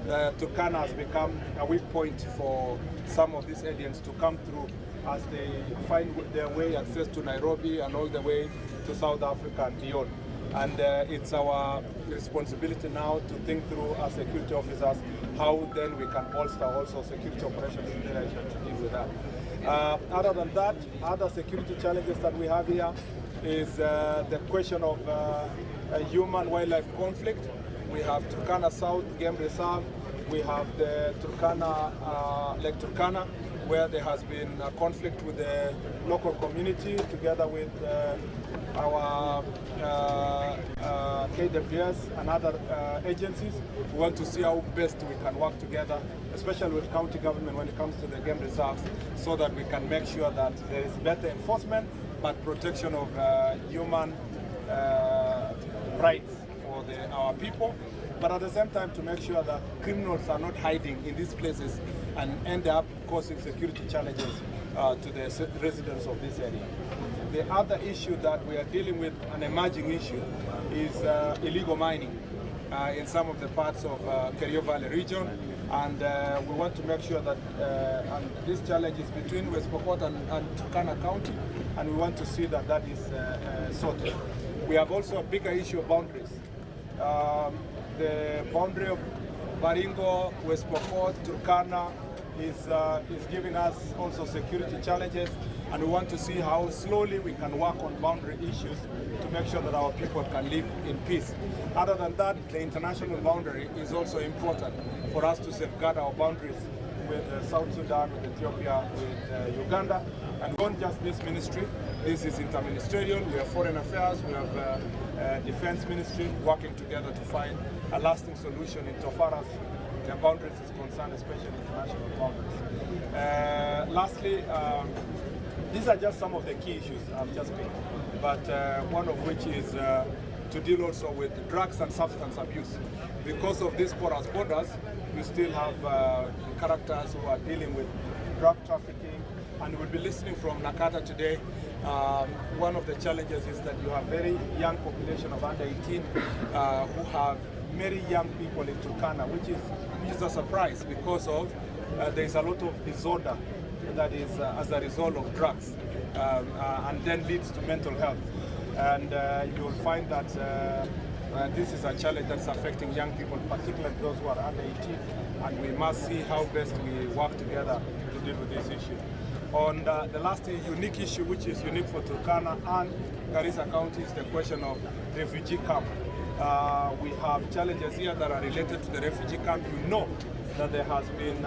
Turkana has become a weak point for some of these aliens to come through as they find their way access to Nairobi and all the way to South Africa and beyond. And it's our responsibility now to think through as security officers how then we can bolster also security operations in relation to deal with that. Other than that, other security challenges that we have here is the question of human-wildlife conflict. We have Turkana South Game Reserve, we have the Turkana, Lake Turkana, where there has been a conflict with the local community together with our KWS and other agencies. We want to see how best we can work together, especially with county government when it comes to the game reserves, so that we can make sure that there is better enforcement but protection of human rights for our people, but at the same time to make sure that criminals are not hiding in these places and end up causing security challenges to the residents of this area. The other issue that we are dealing with, an emerging issue, is illegal mining in some of the parts of Kerio Valley region, and we want to make sure that and this challenge is between West Pokot and Turkana County, and we want to see that that is sorted. We have also a bigger issue of boundaries. The boundary of Baringo, West Pokot, Turkana is giving us also security challenges, and we want to see how slowly we can work on boundary issues to make sure that our people can live in peace. Other than that, the international boundary is also important for us to safeguard our boundaries with South Sudan, with Ethiopia, with Uganda, and not just this ministry. This is interministerial. We have foreign affairs, we have defense ministry working together to find a lasting solution insofar as the boundaries is concerned, especially international boundaries. Lastly, these are just some of the key issues I've just picked, but one of which is to deal also with drugs and substance abuse. Because of these porous borders, we still have characters who are dealing with drug trafficking, and we'll be listening from Nakata today. One of the challenges is that you have very young population of under 18 who have very young people in Turkana, which is a surprise because of there is a lot of disorder that is as a result of drugs and then leads to mental health. And you will find that this is a challenge that's affecting young people, particularly those who are under 18, and we must see how best we work together to deal with this issue. On the last unique issue, which is unique for Turkana and Garissa County, is the question of refugee camp. We have challenges here that are related to the refugee camp. You know that there has been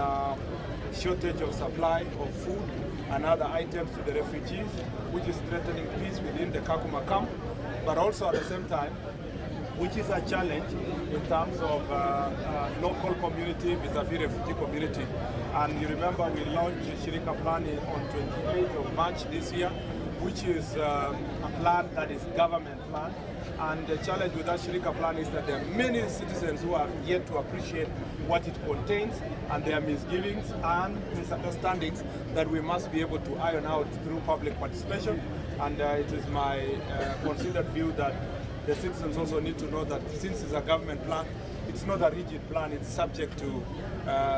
shortage of supply of food and other items to the refugees, which is threatening peace within the Kakuma camp, but also at the same time, which is a challenge in terms of local community vis-a-vis refugee community. And you remember we launched Shirika Plan on 28th of March this year, which is a plan that is government plan. And the challenge with that Shirika Plan is that there are many citizens who are yet to appreciate what it contains, and their misgivings and misunderstandings that we must be able to iron out through public participation. And it is my considered view that the citizens also need to know that since it's a government plan, it's not a rigid plan, it's subject to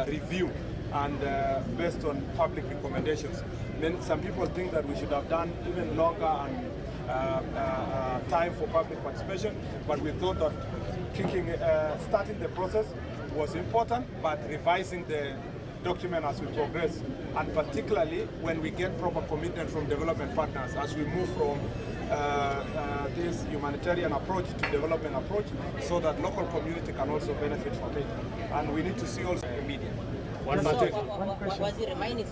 review and based on public recommendations. Then some people think that we should have done even longer and time for public participation, but we thought that starting the process was important, but revising the document as we progress, and particularly when we get proper commitment from development partners as we move from this humanitarian approach to development approach, so that local community can also benefit from it. And we need to see also the media. Mine is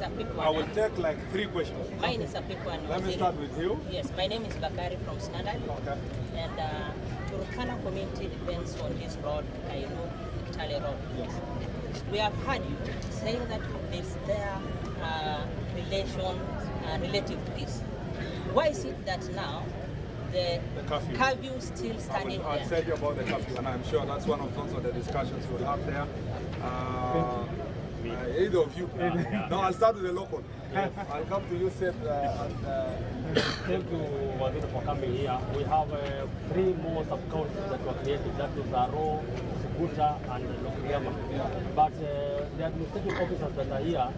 a quick one. I will take like 3 questions. Mine is a quick one. Let me start with you. Yes, my name is Bakari from Standard. Okay. And Turkana community depends on this road, Italy Road. Yes. We have heard you saying that there's their relation relative to this. Why is it that now the curfew is still standing there? I'll tell you about the curfew, and I'm sure that's one of those of the discussions we'll have there. Either of you. No, I'll start with the local. Yes. I'll come to you, Seth. Thank you, Waziri, for coming here. We have 3 more sub-counties that were created. That is Aro, Suguta, and Lokriama. But the administrative officers that are here,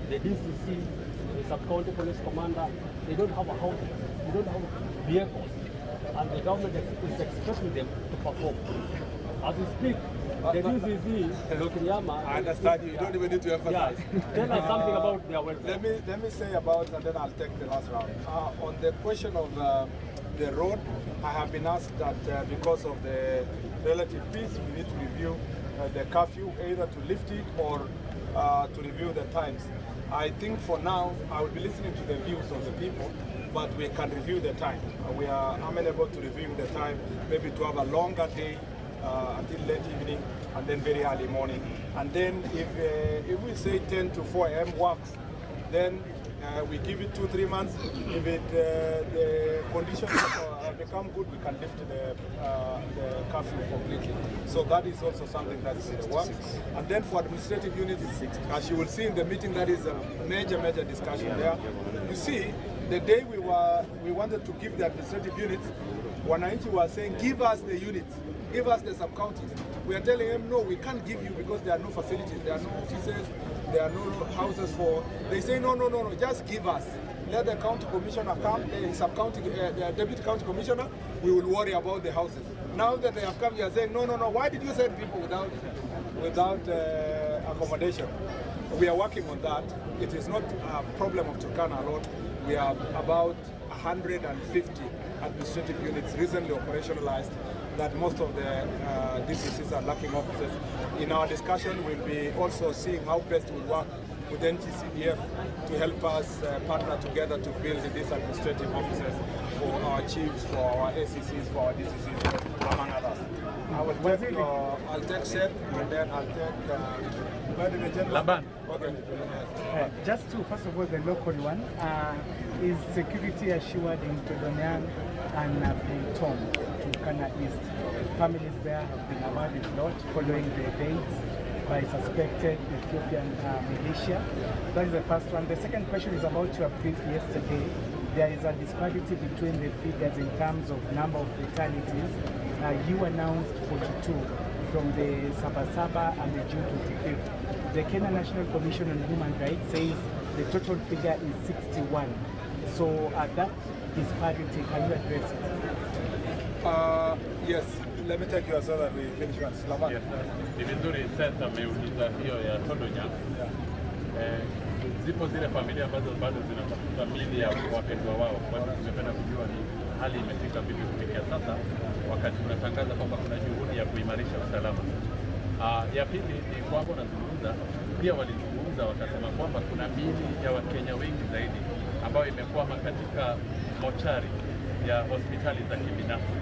the DCC, the sub-county police commander, they don't have a house, they don't have vehicles, and the government is expecting them to perform. As we speak, the DCC, Lokriama... I understand you don't even need to emphasize. Yeah. Tell us something about their welfare. Let me say about, and then I'll take the last round. On the question of the road, I have been asked that because of the relative peace, we need to review the curfew, either to lift it or to review the times. I think for now, I will be listening to the views of the people, but we can review the time. We are amenable to review the time, maybe to have a longer day until late evening, and then very early morning. And then if we say 10 to 4 a.m. works, then we give it 2-3 months. If the conditions become good, we can lift the curfew completely. So that is also something that is in the works. And then for administrative units, as you will see in the meeting, that is a major discussion there. You see, the day we wanted to give the administrative units, Wananchi was saying, give us the units, give us the sub-counties. We are telling them, no, we can't give you because there are no facilities, there are no offices, there are no houses for... They say, no, just give us. Let the county commissioner come, the sub-county, the deputy county commissioner, we will worry about the houses. Now that they have come, you are saying, no, why did you send people without accommodation? We are working on that. It is not a problem of Turkana alone. We have about 150 administrative units recently operationalized that most of the DCCs are lacking officers. In our discussion, we'll be also seeing how best we work with NTCDF to help us partner together to build these administrative officers for our chiefs, for our ACCs, for our DCCs, among others. I'll take Seth, and then I'll take Laban. Okay. Just to, first of all, the local one, is security assured in Todonyang and Tom, Turkana East. Families there have been awarded lot following the raids by suspected Ethiopian militia. That is the first one. The second question is about your brief yesterday. There is a disparity between the figures in terms of number of fatalities. You announced 42 from the Sabasaba and the June 25th. The Kenya National Commission on Human Rights says the total figure is 61. So that disparity, can you address it? Yes, let me take you so that we finish one. Yes. Ni vizuri sasa ameuliza hiyo ya Todonyang. Zipo zile familia ambazo bado zinatafuta mili ya wapendwa wao. Kwa hivyo tumependa kujua ni hali imefika vipi kufikia sasa wakati tunatangaza kwamba kuna juhudi ya kuimarisha usalama. Ya pili ni kwamba nazungumza, pia walizungumza wakasema kwamba kuna mili ya Wakenya wengi zaidi ambayo imekwama katika mochari ya hospitali za kibinafsi.